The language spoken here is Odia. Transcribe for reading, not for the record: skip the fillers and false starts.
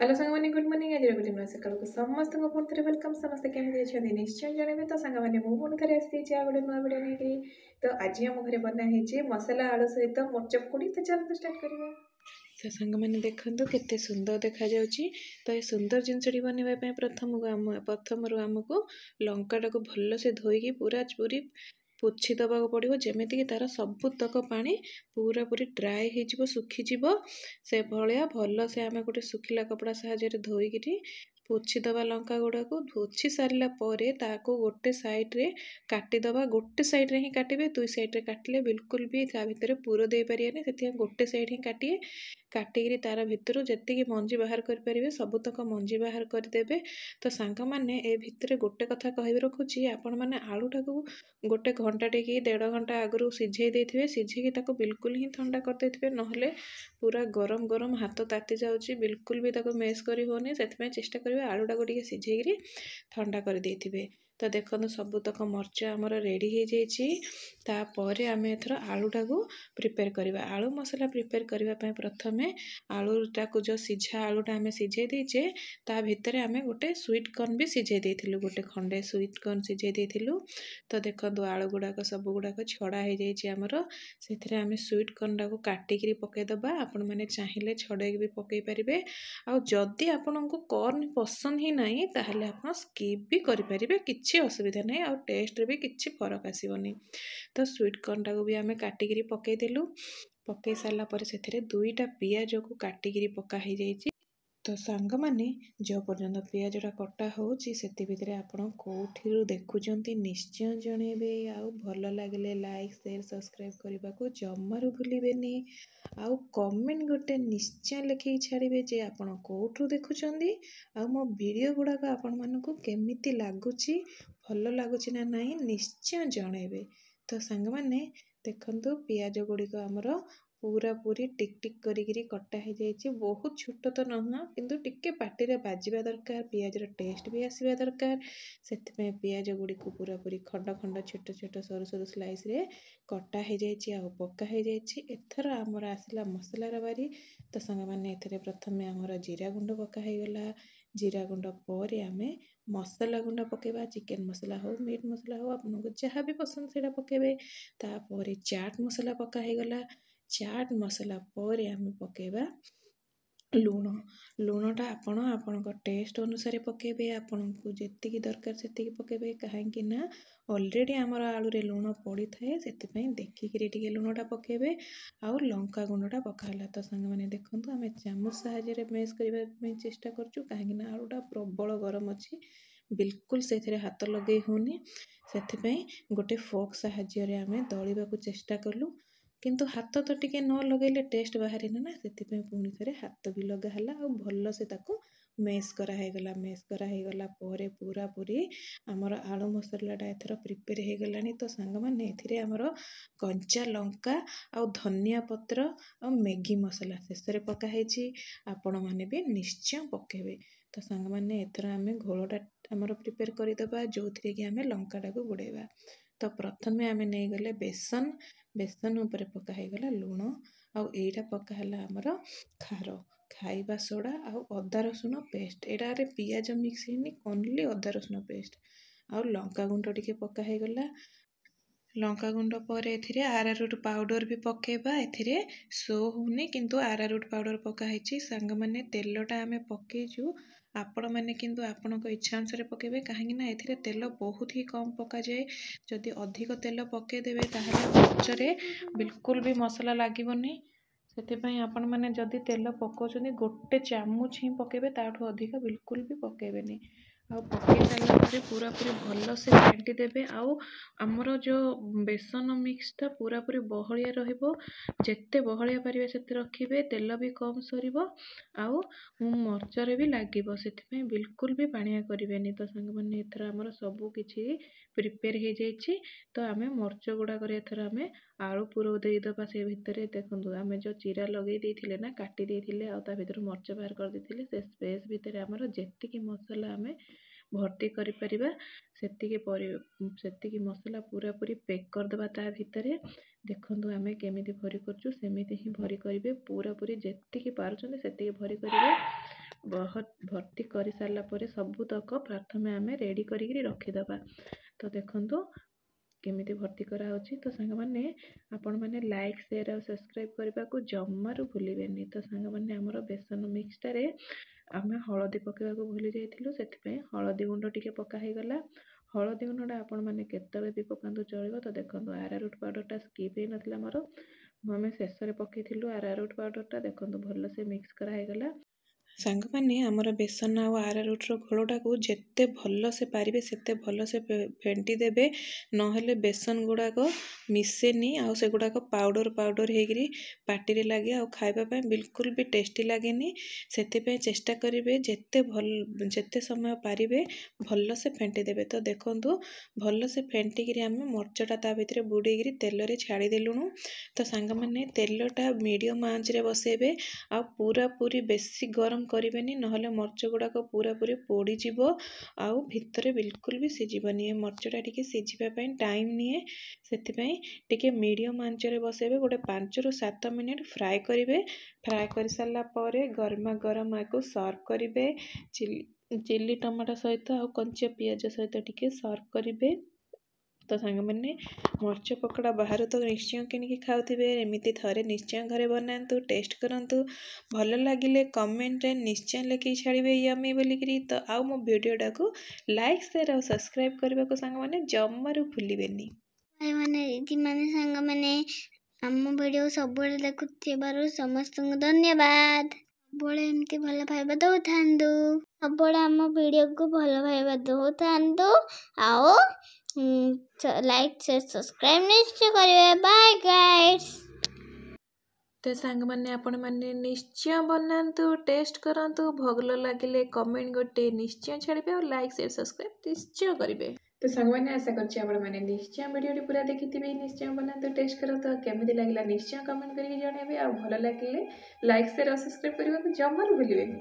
हेलो सांगमाने गुड मॉर्निंग आज गुड न्यूज सकाळକୁ ସମସ୍ତଙ୍କୁ ପୁଣି ଥରେ ୱେଲକମ୍। ସମସ୍ତେ କେମିତି ଅଛନ୍ତି ନିଶ୍ଚୟ ଜଣାଇବେ। ତ ସାଙ୍ଗମାନେ ମୁଁ ପୁଣି ଥରେ ଆସିଯାଇଛି ଆଉ ଗୋଟେ ନୂଆ ଭିଡ଼ିଓ ନେଇକରି। ତ ଆଜି ଆମ ଘରେ ବନା ହେଇଛି ମସଲା ଆଳୁ ସହିତ ମରିଚ ପକୁଡ଼ି। ତ ଚାଲନ୍ତୁ ଷ୍ଟାର୍ଟ କରିବା। ତ ସାଙ୍ଗମାନେ ଦେଖନ୍ତୁ କେତେ ସୁନ୍ଦର ଦେଖାଯାଉଛି। ତ ଏ ସୁନ୍ଦର ଜିନିଷଟି ବନେଇବା ପାଇଁ ପ୍ରଥମରୁ ଆମକୁ ଲଙ୍କାଟାକୁ ଭଲସେ ଧୋଇକି ପୁରୀ ପୋଛି ଦେବାକୁ ପଡ଼ିବ, ଯେମିତିକି ତାର ସବୁତକ ପାଣି ପୁରାପୁରି ଡ୍ରାଏ ହେଇଯିବ, ଶୁଖିଯିବ। ସେ ଭଳିଆ ଭଲସେ ଆମେ ଗୋଟେ ଶୁଖିଲା କପଡ଼ା ସାହାଯ୍ୟରେ ଧୋଇକିରି ପୋଛିଦେବା। ଲଙ୍କା ଗୁଡ଼ାକୁ ପୋଛି ସାରିଲା ପରେ ତାକୁ ଗୋଟେ ସାଇଡ଼୍ରେ କାଟିଦେବା। ଗୋଟେ ସାଇଡ଼୍ରେ ହିଁ କାଟିବେ, ଦୁଇ ସାଇଡ଼୍ରେ କାଟିଲେ ବିଲକୁଲ ବି ତା ଭିତରେ ପୁର ଦେଇପାରିବେନି। ସେଥିପାଇଁ ଗୋଟେ ସାଇଡ଼୍ ହିଁ କାଟିକିରି ତାର ଭିତରୁ ଯେତିକି ମଞ୍ଜି ବାହାର କରିପାରିବେ ସବୁତକ ମଞ୍ଜି ବାହାର କରିଦେବେ। ତ ସାଙ୍ଗମାନେ ଏ ଭିତରେ ଗୋଟେ କଥା କହିବି ରଖୁଛି, ଆପଣମାନେ ଆଳୁଟାକୁ ଗୋଟେ ଘଣ୍ଟାଟେ କି 1.5 ଘଣ୍ଟା ଆଗରୁ ସିଝେଇ ଦେଇଥିବେ। ସିଝେଇକି ତାକୁ ବିଲକୁଲ ହିଁ ଥଣ୍ଡା କରିଦେଇଥିବେ, ନହେଲେ ପୁରା ଗରମ ଗରମ ହାତ ତାତି ଯାଉଛି, ବିଲକୁଲ ବି ତାକୁ ମେସ୍ କରି ହେଉନି। ସେଥିପାଇଁ ଚେଷ୍ଟା କରିବେ ଆଳୁଟାକୁ ଟିକେ ସିଝେଇକିରି ଥଣ୍ଡା କରିଦେଇଥିବେ। ତ ଦେଖନ୍ତୁ ସବୁତକ ମରିଚ ଆମର ରେଡ଼ି ହେଇଯାଇଛି। ତାପରେ ଆମେ ଏଥର ଆଳୁଟାକୁ ପ୍ରିପେୟାର କରିବା। ଆଳୁ ମସଲା ପ୍ରିପେୟାର କରିବା ପାଇଁ ପ୍ରଥମେ ଆଳୁଟାକୁ ଯେଉଁ ସିଝା ଆଳୁଟା ଆମେ ସିଝେଇ ଦେଇଛେ ତା ଭିତରେ ଆମେ ଗୋଟେ ସୁଇଟ୍ କର୍ଣ୍ଣ ବି ସିଝେଇ ଦେଇଥିଲୁ, ଗୋଟେ ଖଣ୍ଡେ ସୁଇଟ୍ କର୍ଣ୍ଣ ସିଝେଇ ଦେଇଥିଲୁ। ତ ଦେଖନ୍ତୁ ଆଳୁ ଗୁଡ଼ାକ ସବୁ ଗୁଡ଼ାକ ଛଡ଼ା ହେଇଯାଇଛି ଆମର। ସେଥିରେ ଆମେ ସୁଇଟ୍ କର୍ଣ୍ଣଟାକୁ କାଟିକିରି ପକାଇଦେବା। ଆପଣମାନେ ଚାହିଁଲେ ଛଡ଼େଇକି ବି ପକାଇ ପାରିବେ। ଆଉ ଯଦି ଆପଣଙ୍କୁ କର୍ଣ୍ଣ ପସନ୍ଦ ହିଁ ନାହିଁ ତାହେଲେ ଆପଣ ସ୍କିପ୍ ବି କରିପାରିବେ, କିଛି ଅସୁବିଧା ନାହିଁ। ଆଉ ଟେଷ୍ଟରେ ବି କିଛି ଫରକ ଆସିବନି। ତ ସୁଇଟ୍ କର୍ଣ୍ଣଟାକୁ ବି ଆମେ କାଟିକିରି ପକାଇଦେଲୁ। ପକାଇ ସାରିଲା ପରେ ସେଥିରେ 2ଟା ପିଆଜକୁ କାଟିକିରି ପକା ହେଇଯାଇଛି। ତ ସାଙ୍ଗମାନେ ଯେଉଁ ପର୍ଯ୍ୟନ୍ତ ପିଆଜଟା କଟା ହେଉଛି ସେଥି ଭିତରେ ଆପଣ କେଉଁଠିରୁ ଦେଖୁଛନ୍ତି ନିଶ୍ଚୟ ଜଣାଇବେ। ଆଉ ଭଲ ଲାଗିଲେ ଲାଇକ୍ ସେୟାର ସବସ୍କ୍ରାଇବ୍ କରିବାକୁ ଜମାରୁ ଭୁଲିବେନି। ଆଉ କମେଣ୍ଟ ଗୋଟେ ନିଶ୍ଚୟ ଲେଖିକି ଛାଡ଼ିବେ ଯେ ଆପଣ କେଉଁଠୁ ଦେଖୁଛନ୍ତି, ଆଉ ମୋ ଭିଡ଼ିଓ ଗୁଡ଼ାକ ଆପଣମାନଙ୍କୁ କେମିତି ଲାଗୁଛି, ଭଲ ଲାଗୁଛି ନା ନାହିଁ ନିଶ୍ଚୟ ଜଣାଇବେ। ତ ସାଙ୍ଗମାନେ ଦେଖନ୍ତୁ ପିଆଜ ଗୁଡ଼ିକ ଆମର ପୁରାପୁରି ଟିକ୍ ଟିକ୍ କରିକିରି କଟା ହେଇଯାଇଛି। ବହୁତ ଛୋଟ ତ ନୁହଁ, କିନ୍ତୁ ଟିକେ ପାଟିରେ ବାଜିବା ଦରକାର, ପିଆଜର ଟେଷ୍ଟ ବି ଆସିବା ଦରକାର। ସେଥିପାଇଁ ପିଆଜ ଗୁଡ଼ିକୁ ପୁରାପୁରି ଖଣ୍ଡ ଖଣ୍ଡ ଛୋଟ ଛୋଟ ସରୁ ସରୁ ସ୍ଲାଇସ୍ରେ କଟା ହେଇଯାଇଛି ଆଉ ପକା ହେଇଯାଇଛି। ଏଥର ଆମର ଆସିଲା ମସଲାର ବାରି। ତ ସାଙ୍ଗମାନେ ଏଥିରେ ପ୍ରଥମେ ଆମର ଜିରା ଗୁଣ୍ଡ ପକା ହେଇଗଲା। ଜିରା ଗୁଣ୍ଡ ପରେ ଆମେ ମସଲା ଗୁଣ୍ଡ ପକାଇବା। ଚିକେନ ମସଲା ହଉ ମିଟ୍ ମସଲା ହଉ ଆପଣଙ୍କୁ ଯାହା ବି ପସନ୍ଦ ସେଇଟା ପକାଇବେ। ତାପରେ ଚାଟ୍ ମସଲା ପକା ହେଇଗଲା। ଚାଟ୍ ମସଲା ପରେ ଆମେ ପକାଇବା ଲୁଣ। ଲୁଣଟା ଆପଣଙ୍କ ଟେଷ୍ଟ ଅନୁସାରେ ପକାଇବେ, ଆପଣଙ୍କୁ ଯେତିକି ଦରକାର ସେତିକି ପକାଇବେ। କାହିଁକି ନା ଅଲରେଡ଼ି ଆମର ଆଳୁରେ ଲୁଣ ପଡ଼ିଥାଏ, ସେଥିପାଇଁ ଦେଖିକିରି ଟିକେ ଲୁଣଟା ପକାଇବେ। ଆଉ ଲଙ୍କା ଗୁଣ୍ଡଟା ପକା ହେଲା। ତ ସାଙ୍ଗମାନେ ଦେଖନ୍ତୁ ଆମେ ଚାମଚ ସାହାଯ୍ୟରେ ମେସ୍ କରିବା ପାଇଁ ଚେଷ୍ଟା କରୁଛୁ, କାହିଁକିନା ଆଳୁଟା ପ୍ରବଳ ଗରମ ଅଛି, ବିଲକୁଲ ସେଥିରେ ହାତ ଲଗେଇ ହେଉନି। ସେଥିପାଇଁ ଗୋଟେ ଫୋକ୍ ସାହାଯ୍ୟରେ ଆମେ ଦଳିବାକୁ ଚେଷ୍ଟା କଲୁ, କିନ୍ତୁ ହାତ ତ ଟିକେ ନ ଲଗେଇଲେ ଟେଷ୍ଟ ବାହାରେନି ନା। ସେଥିପାଇଁ ପୁଣି ଥରେ ହାତ ବି ଲଗା ହେଲା ଆଉ ଭଲସେ ତାକୁ ମେସ୍ କରାହେଇଗଲା। ମେସ୍ କରାହେଇଗଲା ପରେ ପୁରାପୁରି ଆମର ଆଳୁ ମସଲାଟା ଏଥର ପ୍ରିପେୟାର ହେଇଗଲାଣି। ତ ସାଙ୍ଗମାନେ ଏଥିରେ ଆମର କଞ୍ଚା ଲଙ୍କା ଆଉ ଧନିଆ ପତ୍ର ଆଉ ମ୍ୟାଗି ମସଲା ଶେଷରେ ପକା ହେଇଛି, ଆପଣମାନେ ବି ନିଶ୍ଚୟ ପକାଇବେ। ତ ସାଙ୍ଗମାନେ ଏଥର ଆମେ ଘୋଳଟା ଆମର ପ୍ରିପେୟାର କରିଦେବା, ଯେଉଁଥିରେ କି ଆମେ ଲଙ୍କାଟାକୁ ବୁଡ଼େଇବା। ତ ପ୍ରଥମେ ଆମେ ନେଇଗଲେ ବେସନ ଉପରେ ପକା ହେଇଗଲା ଲୁଣ, ଆଉ ଏଇଟା ପକା ହେଲା ଆମର ଖାର, ଖାଇବା ସୋଡ଼ା ଆଉ ଅଦା ରସୁଣ ପେଷ୍ଟ। ଏଇଟାରେ ପିଆଜ ମିକ୍ସ ହେଇନି, ଓନ୍ଲି ଅଦା ରସୁଣ ପେଷ୍ଟ। ଆଉ ଲଙ୍କାଗୁଣ୍ଡ ଟିକେ ପକା ହେଇଗଲା। ଲଙ୍କାଗୁଣ୍ଡ ପରେ ଏଥିରେ ଆରାରୁଟ୍ ପାଉଡ଼ର ବି ପକାଇବା। ଏଥିରେ ଶୋ ହେଉନି, କିନ୍ତୁ ଆରାରୁଟ୍ ପାଉଡ଼ର ପକା ହେଇଛି। ସାଙ୍ଗମାନେ ତେଲଟା ଆମେ ପକାଇଛୁ, ଆପଣମାନେ କିନ୍ତୁ ଆପଣଙ୍କ ଇଚ୍ଛା ଅନୁସାରେ ପକାଇବେ, କାହିଁକିନା ଏଥିରେ ତେଲ ବହୁତ ହି କମ୍ ପକାଯାଏ। ଯଦି ଅଧିକ ତେଲ ପକାଇଦେବେ ତାହେଲେ ମରିଚରେ ବିଲକୁଲ ବି ମସଲା ଲାଗିବନି। ସେଥିପାଇଁ ଆପଣମାନେ ଯଦି ତେଲ ପକାଉଛନ୍ତି ଗୋଟେ ଚାମଚ ହିଁ ପକାଇବେ, ତାଠୁ ଅଧିକ ବିଲକୁଲ ବି ପକାଇବେନି। ଆଉ ପକାଇ ସାରିଲା ପରେ ପୁରାପୁରି ଭଲସେ ଘାଣ୍ଟି ଦେବେ। ଆଉ ଆମର ଯେଉଁ ବେସନ ମିକ୍ସଟା ପୁରାପୁରି ବହଳିଆ ରହିବ, ଯେତେ ବହଳିଆ ପାରିବେ ସେତେ ରଖିବେ, ତେଲ ବି କମ୍ ସରିବ ଆଉ ମରିଚରେ ବି ଲାଗିବ। ସେଥିପାଇଁ ବିଲକୁଲ ବି ପାଣିଆ କରିବେନି। ତ ସାଙ୍ଗମାନେ ଏଥର ଆମର ସବୁ କିଛି ପ୍ରିପେୟାର ହେଇଯାଇଛି। ତ ଆମେ ମରିଚ ଗୁଡ଼ାକରେ ଏଥର ଆମେ ଆଳୁ ପୁର ଦେଇଦେବା। ସେ ଭିତରେ ଦେଖନ୍ତୁ ଆମେ ଯେଉଁ ଚିରା ଲଗେଇ ଦେଇଥିଲେ ନା, କାଟି ଦେଇଥିଲେ ଆଉ ତା ଭିତରୁ ମରିଚ ବାହାର କରିଦେଇଥିଲେ, ସେ ସ୍ପେସ୍ ଭିତରେ ଆମର ଯେତିକି ମସଲା ଆମେ ଭର୍ତ୍ତି କରିପାରିବା ସେତିକି ମସଲା ପୁରାପୁରି ପେକ୍ କରିଦେବା ତା ଭିତରେ। ଦେଖନ୍ତୁ ଆମେ କେମିତି ଭରି କରୁଛୁ, ସେମିତି ହିଁ ଭରି କରିବେ। ପୁରାପୁରି ଯେତିକି ପାରୁଛନ୍ତି ସେତିକି ଭରି କରିବେ। ଭର୍ତ୍ତି କରି ସାରିଲା ପରେ ସବୁତକ ପ୍ରଥମେ ଆମେ ରେଡ଼ି କରିକିରି ରଖିଦେବା। ତ ଦେଖନ୍ତୁ କେମିତି ଭର୍ତ୍ତି କରାହେଉଛି। ତ ସାଙ୍ଗମାନେ ଆପଣମାନେ ଲାଇକ୍ ସେୟାର ଆଉ ସବସ୍କ୍ରାଇବ୍ କରିବାକୁ ଜମାରୁ ଭୁଲିବେନି। ତ ସାଙ୍ଗମାନେ ଆମର ବେସନ ମିକ୍ସଟାରେ ଆମେ ହଳଦୀ ପକାଇବାକୁ ଭୁଲି ଯାଇଥିଲୁ, ସେଥିପାଇଁ ହଳଦୀ ଗୁଣ୍ଡ ଟିକେ ପକା ହେଇଗଲା। ହଳଦୀ ଗୁଣ୍ଡଟା ଆପଣମାନେ କେତେବେଳେ ବି ପକାନ୍ତୁ ଚଳିବ। ତ ଦେଖନ୍ତୁ ଆରାରୁଟ୍ ପାଉଡ଼ରଟା ସ୍କିପ୍ ହେଇନଥିଲା ଆମର, ଆମେ ଶେଷରେ ପକାଇଥିଲୁ ଆରାରୁଟ୍ ପାଉଡ଼ରଟା। ଦେଖନ୍ତୁ ଭଲସେ ମିକ୍ସ କରାହେଇଗଲା। ସାଙ୍ଗମାନେ ଆମର ବେସନ ଆଉ ଆରାରୁଟ୍ର ଘୋଳଟାକୁ ଯେତେ ଭଲସେ ପାରିବେ ସେତେ ଭଲସେ ଫେଣ୍ଟି ଦେବେ, ନହେଲେ ବେସନ ଗୁଡ଼ାକ ମିଶେନି ଆଉ ସେଗୁଡ଼ାକ ପାଉଡ଼ର ହେଇକିରି ପାଟିରେ ଲାଗେ ଆଉ ଖାଇବା ପାଇଁ ବିଲକୁଲ ବି ଟେଷ୍ଟି ଲାଗେନି। ସେଥିପାଇଁ ଚେଷ୍ଟା କରିବେ ଯେତେ ସମୟ ପାରିବେ ଭଲସେ ଫେଣ୍ଟି ଦେବେ। ତ ଦେଖନ୍ତୁ ଭଲସେ ଫେଣ୍ଟିକିରି ଆମେ ମର୍ଚଟା ତା ଭିତରେ ବୁଡ଼େଇକିରି ତେଲରେ ଛାଡ଼ିଦେଲୁଣୁ। ତ ସାଙ୍ଗମାନେ ତେଲଟା ମିଡ଼ିୟମ୍ ଆଞ୍ଚରେ ବସେଇବେ ଆଉ ପୁରାପୁରି ବେଶୀ ଗରମ କରିବେନି, ନହେଲେ ମର୍ଚ ଗୁଡ଼ାକ ପୁରାପୁରି ପୋଡ଼ିଯିବ ଆଉ ଭିତରେ ବିଲକୁଲ ବି ସିଝିବନି। ଏ ମର୍ଚଟା ଟିକେ ସିଝିବା ପାଇଁ ଟାଇମ୍ ନିଏ, ସେଥିପାଇଁ ଟିକେ ମିଡ଼ିୟମ୍ ଆଞ୍ଚରେ ବସେଇବେ। ଗୋଟେ 5 ରୁ 7 ମିନିଟ୍ ଫ୍ରାଏ କରିବେ। ଫ୍ରାଏ କରିସାରିଲା ପରେ ଗରମା ଗରମ ଆକୁ ସର୍ଭ କରିବେ। ଚିଲି ଟମାଟୋ ସହିତ ଆଉ କଞ୍ଚା ପିଆଜ ସହିତ ଟିକେ ସର୍ଭ କରିବେ। ତ ସାଙ୍ଗମାନେ ମର୍ଚ ପକୋଡ଼ା ବାହାରୁ ତ ନିଶ୍ଚୟ କିଣିକି ଖାଉଥିବେ, ଏମିତି ଥରେ ନିଶ୍ଚୟ ଘରେ ବନାନ୍ତୁ, ଟେଷ୍ଟ କରନ୍ତୁ। ଭଲ ଲାଗିଲେ କମେଣ୍ଟରେ ନିଶ୍ଚୟ ଲେଖିକି ଛାଡ଼ିବେ ୟମ୍ମି ବୋଲିକିରି। ତ ଆଉ ମୋ ଭିଡ଼ିଓଟାକୁ ଲାଇକ୍ ସେୟାର ଆଉ ସବସ୍କ୍ରାଇବ୍ କରିବାକୁ ସାଙ୍ଗମାନେ ଜମାରୁ ଭୁଲିବେନି। ଭାଇମାନେ ଦିଦିମାନେ ସାଙ୍ଗମାନେ ଆମ ଭିଡ଼ିଓ ସବୁବେଳେ ଦେଖୁଥିବାରୁ ସମସ୍ତଙ୍କୁ ଧନ୍ୟବାଦ। ସବୁବେଳେ ଏମିତି ଭଲ ପାଇବା ଦଉଥାନ୍ତୁ, ସବୁବେଳେ ଆମ ଭିଡ଼ିଓକୁ ଭଲ ପାଇବା ଦଉଥାନ୍ତୁ ଆଉ ଲାଇକ୍ ସେୟାର ସବସ୍କ୍ରାଇବ୍ ନିଶ୍ଚୟ କରିବେ। Bye guys. ତ ସାଙ୍ଗମାନେ ଆପଣମାନେ ନିଶ୍ଚୟ ବନାନ୍ତୁ, ଟେଷ୍ଟ କରନ୍ତୁ। ଭଲ ଲାଗିଲେ କମେଣ୍ଟ ଗୋଟେ ନିଶ୍ଚୟ ଛାଡ଼ିବେ ଆଉ ଲାଇକ୍ ସେୟାର ସବସ୍କ୍ରାଇବ୍ ନିଶ୍ଚୟ କରିବେ। ତ ସାଙ୍ଗମାନେ ଆଶା କରୁଛି ଆପଣମାନେ ନିଶ୍ଚୟ ଭିଡ଼ିଓଟି ପୁରା ଦେଖିଥିବେ। ନିଶ୍ଚୟ ବନାନ୍ତୁ, ଟେଷ୍ଟ କରନ୍ତୁ। କେମିତି ଲାଗିଲା ନିଶ୍ଚୟ କମେଣ୍ଟ କରିକି ଜଣାଇବେ। ଆଉ ଭଲ ଲାଗିଲେ ଲାଇକ୍ ସେୟାର ଆଉ ସବସ୍କ୍ରାଇବ୍ କରିବାକୁ ଜମାରୁ ଭୁଲିବେନି।